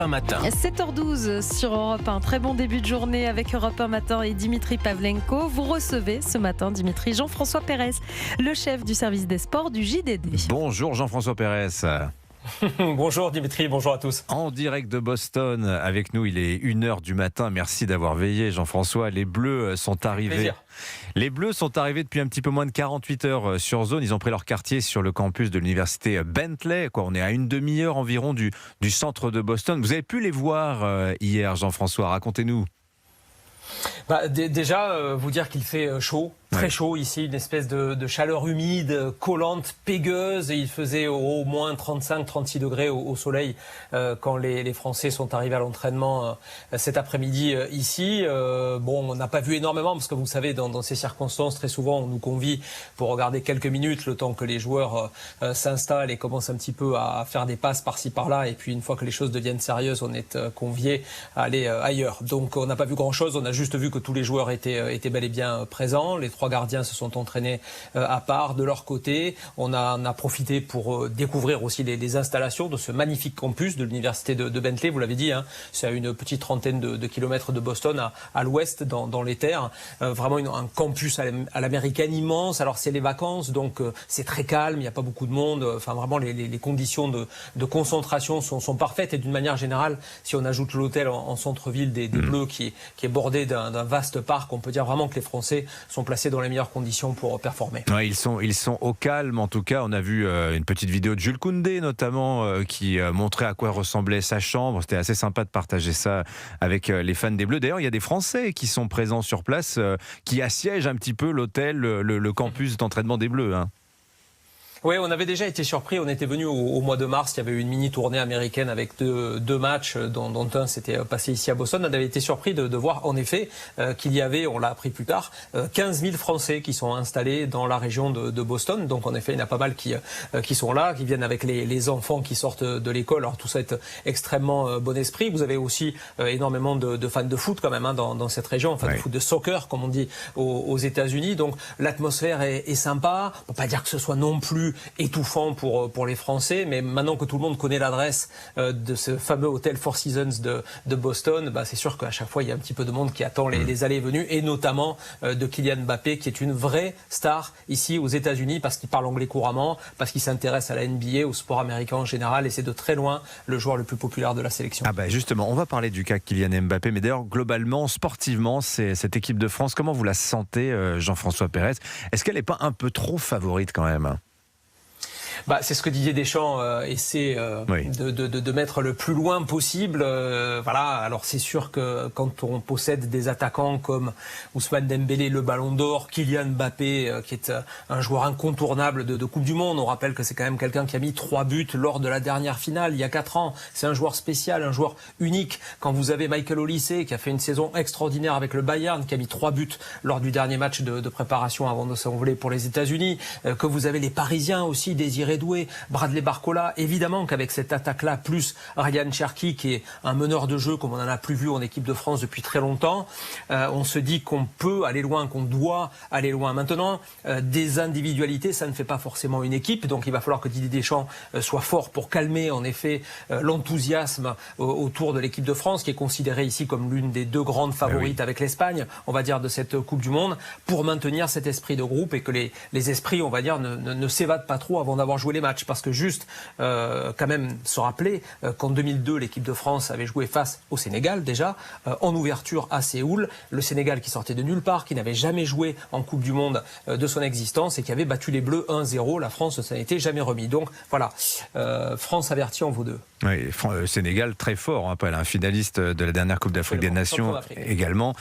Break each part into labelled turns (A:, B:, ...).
A: Un matin.
B: 7h12 sur Europe 1. Très bon début de journée avec Europe 1 Matin et Dimitri Pavlenko. Vous recevez ce matin, Dimitri, Jean-François Pérez, le chef du service des sports du JDD.
C: Bonjour Jean-François Pérez.
D: Bonjour Dimitri, bonjour à tous.
C: En direct de Boston avec nous, il est 1h du matin. Merci d'avoir veillé Jean-François. Les Bleus sont arrivés. Les Bleus sont arrivés depuis un petit peu moins de 48 heures sur zone. Ils ont pris leur quartier sur le campus de l'université Bentley. On est à une demi-heure environ du centre de Boston. Vous avez pu les voir hier, Jean-François. Racontez-nous.
D: Déjà, vous dire qu'il fait chaud. Très chaud ici, une espèce de chaleur humide, collante, pégueuse. Il faisait au moins 35-36 degrés au soleil quand les Français sont arrivés à l'entraînement cet après-midi ici. On n'a pas vu énormément parce que vous savez, dans ces circonstances, très souvent, on nous convie pour regarder quelques minutes le temps que les joueurs s'installent et commencent un petit peu à faire des passes par-ci par-là. Et puis une fois que les choses deviennent sérieuses, on est conviés à aller ailleurs. Donc on n'a pas vu grand-chose. On a juste vu que tous les joueurs étaient bel et bien présents. Les 3 gardiens se sont entraînés à part de leur côté. On a profité pour découvrir aussi les installations de ce magnifique campus de l'université de Bentley. Vous l'avez dit, c'est à une petite trentaine de kilomètres de Boston, à l'ouest, dans les terres. Vraiment un campus à l'américaine immense. Alors c'est les vacances, donc c'est très calme, il n'y a pas beaucoup de monde. Enfin vraiment les conditions de concentration sont parfaites. Et d'une manière générale, si on ajoute l'hôtel en centre-ville des Bleus qui est bordé d'un vaste parc, on peut dire vraiment que les Français sont placés dans les meilleures conditions pour performer.
C: Ouais, ils sont au calme. En tout cas, on a vu une petite vidéo de Jules Koundé notamment qui montrait à quoi ressemblait sa chambre. C'était assez sympa de partager ça avec les fans des Bleus. D'ailleurs, il y a des Français qui sont présents sur place, qui assiègent un petit peu l'hôtel, le campus d'entraînement des Bleus.
D: Oui, on avait déjà été surpris. On était venu au mois de mars. Il y avait eu une mini tournée américaine avec deux matchs, dont un s'était passé ici à Boston. On avait été surpris de voir en effet qu'il y avait, on l'a appris plus tard, 15 000 Français qui sont installés dans la région de Boston. Donc en effet, il y en a pas mal qui sont là, qui viennent avec les enfants qui sortent de l'école. Alors tout ça est extrêmement bon esprit. Vous avez aussi énormément de fans de foot quand même dans cette région, enfin de foot de soccer comme on dit aux États-Unis. Donc l'atmosphère est sympa. On peut pas dire que ce soit non plus étouffant pour les Français, mais maintenant que tout le monde connaît l'adresse de ce fameux hôtel Four Seasons de Boston, c'est sûr qu'à chaque fois il y a un petit peu de monde qui attend les allées et venues, et notamment de Kylian Mbappé, qui est une vraie star ici aux États-Unis parce qu'il parle anglais couramment, parce qu'il s'intéresse à la NBA, au sport américain en général, et c'est de très loin le joueur le plus populaire de la sélection.
C: Justement, on va parler du cas Kylian Mbappé, mais d'ailleurs globalement, sportivement, c'est cette équipe de France, comment vous la sentez, Jean-François Pérez? Est-ce qu'elle n'est pas un peu trop favorite quand même?
D: C'est ce que Didier Deschamps essaie de mettre le plus loin possible. Alors c'est sûr que quand on possède des attaquants comme Ousmane Dembélé, le Ballon d'Or, Kylian Mbappé, qui est un joueur incontournable de Coupe du Monde, on rappelle que c'est quand même quelqu'un qui a mis 3 buts lors de la dernière finale il y a 4 ans. C'est un joueur spécial, un joueur unique. Quand vous avez Michael Olise qui a fait une saison extraordinaire avec le Bayern, qui a mis 3 buts lors du dernier match de préparation avant de s'envoler pour les États-Unis, que vous avez les Parisiens aussi, Désiré Doué, Bradley Barcola, évidemment qu'avec cette attaque-là, plus Ryan Cherki, qui est un meneur de jeu comme on n'en a plus vu en équipe de France depuis très longtemps, on se dit qu'on peut aller loin, qu'on doit aller loin. Maintenant, des individualités, ça ne fait pas forcément une équipe, donc il va falloir que Didier Deschamps soit fort pour calmer en effet l'enthousiasme autour de l'équipe de France, qui est considérée ici comme l'une des 2 grandes favorites avec l'Espagne, on va dire, de cette Coupe du Monde, pour maintenir cet esprit de groupe et que les esprits, on va dire, ne s'évadent pas trop avant d'avoir joué les matchs, parce que juste quand même se rappeler qu'en 2002 l'équipe de France avait joué face au Sénégal déjà en ouverture à Séoul, le Sénégal qui sortait de nulle part, qui n'avait jamais joué en Coupe du Monde de son existence et qui avait battu les Bleus 1-0. La France, ça n'était jamais remis. Donc voilà, France avertie en vaut 2.
C: Oui, Sénégal très fort, un finaliste de la dernière Coupe d'Afrique des Nations également.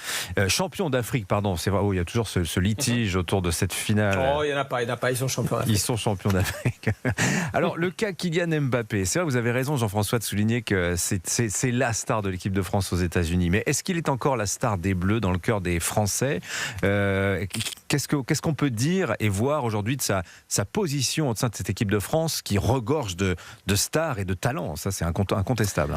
C: Champion d'Afrique, pardon, c'est vrai, il y a toujours ce litige autour de cette finale.
D: Oh, il n'y en a pas, ils sont champions d'Afrique.
C: Ils sont champions d'Afrique. Alors, le cas Kylian Mbappé, c'est vrai, vous avez raison, Jean-François, de souligner que c'est la star de l'équipe de France aux États-Unis. Mais est-ce qu'il est encore la star des Bleus dans le cœur des Français? Qu'est-ce qu'on peut dire et voir aujourd'hui de sa position au sein de cette équipe de France qui regorge de stars et de talents? Ça, c'est incontestable.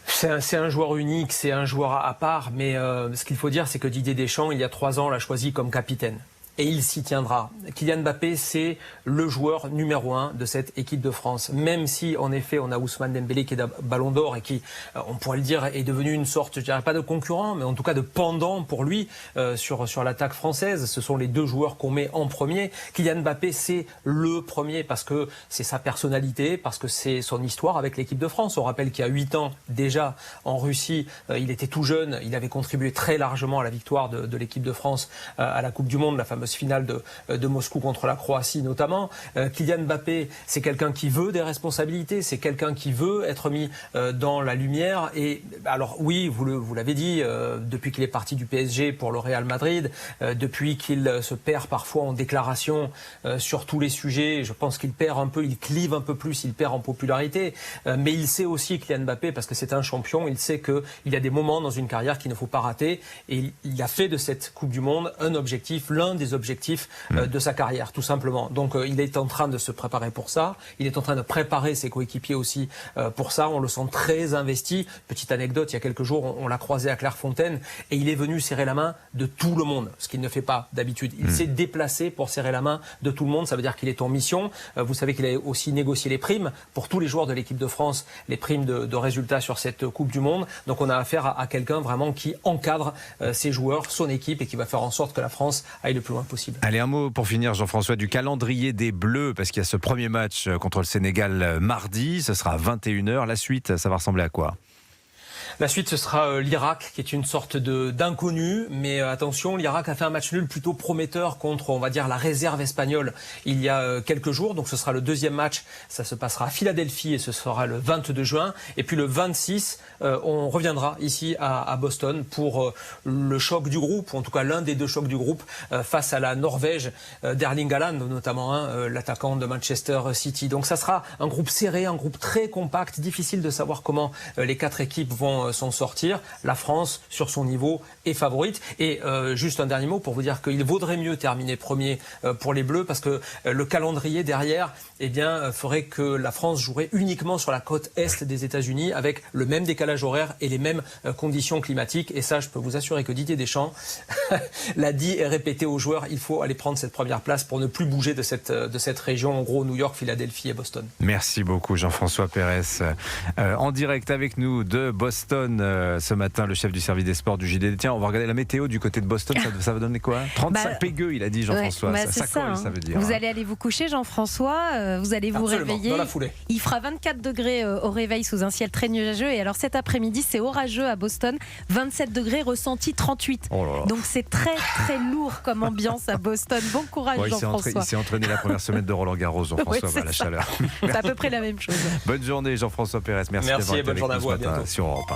D: C'est un joueur unique, c'est un joueur à part, mais ce qu'il faut dire, c'est que Didier Deschamps, il y a 3 ans, l'a choisi comme capitaine. et il s'y tiendra. Kylian Mbappé, c'est le joueur numéro 1 de cette équipe de France. Même si, en effet, on a Ousmane Dembélé qui est Ballon d'Or et qui, on pourrait le dire, est devenu une sorte, je dirais pas de concurrent, mais en tout cas de pendant pour lui sur l'attaque française. Ce sont les deux joueurs qu'on met en premier. Kylian Mbappé, c'est le premier parce que c'est sa personnalité, parce que c'est son histoire avec l'équipe de France. On rappelle qu'il y a 8 ans déjà en Russie, il était tout jeune, il avait contribué très largement à la victoire de l'équipe de France à la Coupe du Monde, la fameuse finale de Moscou contre la Croatie notamment. Kylian Mbappé, c'est quelqu'un qui veut des responsabilités, c'est quelqu'un qui veut être mis dans la lumière. Et alors oui, vous l'avez dit, depuis qu'il est parti du PSG pour le Real Madrid, depuis qu'il se perd parfois en déclaration sur tous les sujets, je pense qu'il perd un peu, il clive un peu plus, il perd en popularité, mais il sait aussi, Kylian Mbappé, parce que c'est un champion, il sait qu'il y a des moments dans une carrière qu'il ne faut pas rater, et il a fait de cette Coupe du Monde un objectif, l'un des objectifs de sa carrière, tout simplement. Donc il est en train de se préparer pour ça, il est en train de préparer ses coéquipiers aussi pour ça, on le sent très investi. Petite anecdote, il y a quelques jours, on l'a croisé à Clairefontaine, et il est venu serrer la main de tout le monde, ce qu'il ne fait pas d'habitude. Il s'est déplacé pour serrer la main de tout le monde, ça veut dire qu'il est en mission. Vous savez qu'il a aussi négocié les primes pour tous les joueurs de l'équipe de France, les primes de résultats sur cette Coupe du Monde. Donc on a affaire à quelqu'un vraiment qui encadre ses joueurs, son équipe, et qui va faire en sorte que la France aille le plus loin possible.
C: Allez, un mot pour finir, Jean-François, du calendrier des Bleus, parce qu'il y a ce premier match contre le Sénégal mardi, ce sera à 21h. La suite, ça va ressembler à quoi ?
D: La suite, ce sera l'Irak, qui est une sorte d'inconnu. Mais attention, l'Irak a fait un match nul plutôt prometteur contre, on va dire, la réserve espagnole il y a quelques jours. Donc ce sera le deuxième match. Ça se passera à Philadelphie et ce sera le 22 juin. Et puis le 26, on reviendra ici à Boston pour le choc du groupe, ou en tout cas l'un des deux chocs du groupe, face à la Norvège d'Erling Haaland, notamment l'attaquant de Manchester City. Donc ça sera un groupe serré, un groupe très compact. Difficile de savoir comment les quatre équipes vont s'en sortir. La France, sur son niveau, est favorite. Et juste un dernier mot pour vous dire qu'il vaudrait mieux terminer premier pour les Bleus, parce que le calendrier derrière, eh bien, ferait que la France jouerait uniquement sur la côte est des États-Unis, avec le même décalage horaire et les mêmes conditions climatiques. Et ça, je peux vous assurer que Didier Deschamps l'a dit et répété aux joueurs, il faut aller prendre cette première place pour ne plus bouger de cette région, en gros New York, Philadelphie et Boston.
C: Merci beaucoup Jean-François Pérez. En direct avec nous de Boston ce matin, le chef du service des sports du JDD. Tiens, on va regarder la météo du côté de Boston, ça va donner quoi ? 35 Pégueux, il a dit Jean-François.
B: Ouais,
C: ça colle, ça veut dire.
B: Vous allez aller vous coucher, Jean-François, vous allez vous réveiller.
D: Dans la foulée.
B: Il fera 24 degrés au réveil sous un ciel très nuageux. Et alors cet après-midi, c'est orageux à Boston. 27 degrés, ressenti 38.
C: Oh là là.
B: Donc c'est très très lourd comme ambiance à Boston. Bon courage, Jean-François.
C: Il s'est entraîné la première semaine de Roland Garros, Jean-François, la chaleur.
B: C'est à peu près la même chose.
C: Bonne journée Jean-François Pérez. Merci d'avoir été
D: et bonne
C: avec
D: journée
C: nous
D: à vous,
C: ce matin
D: bientôt.
C: sur Europe 1.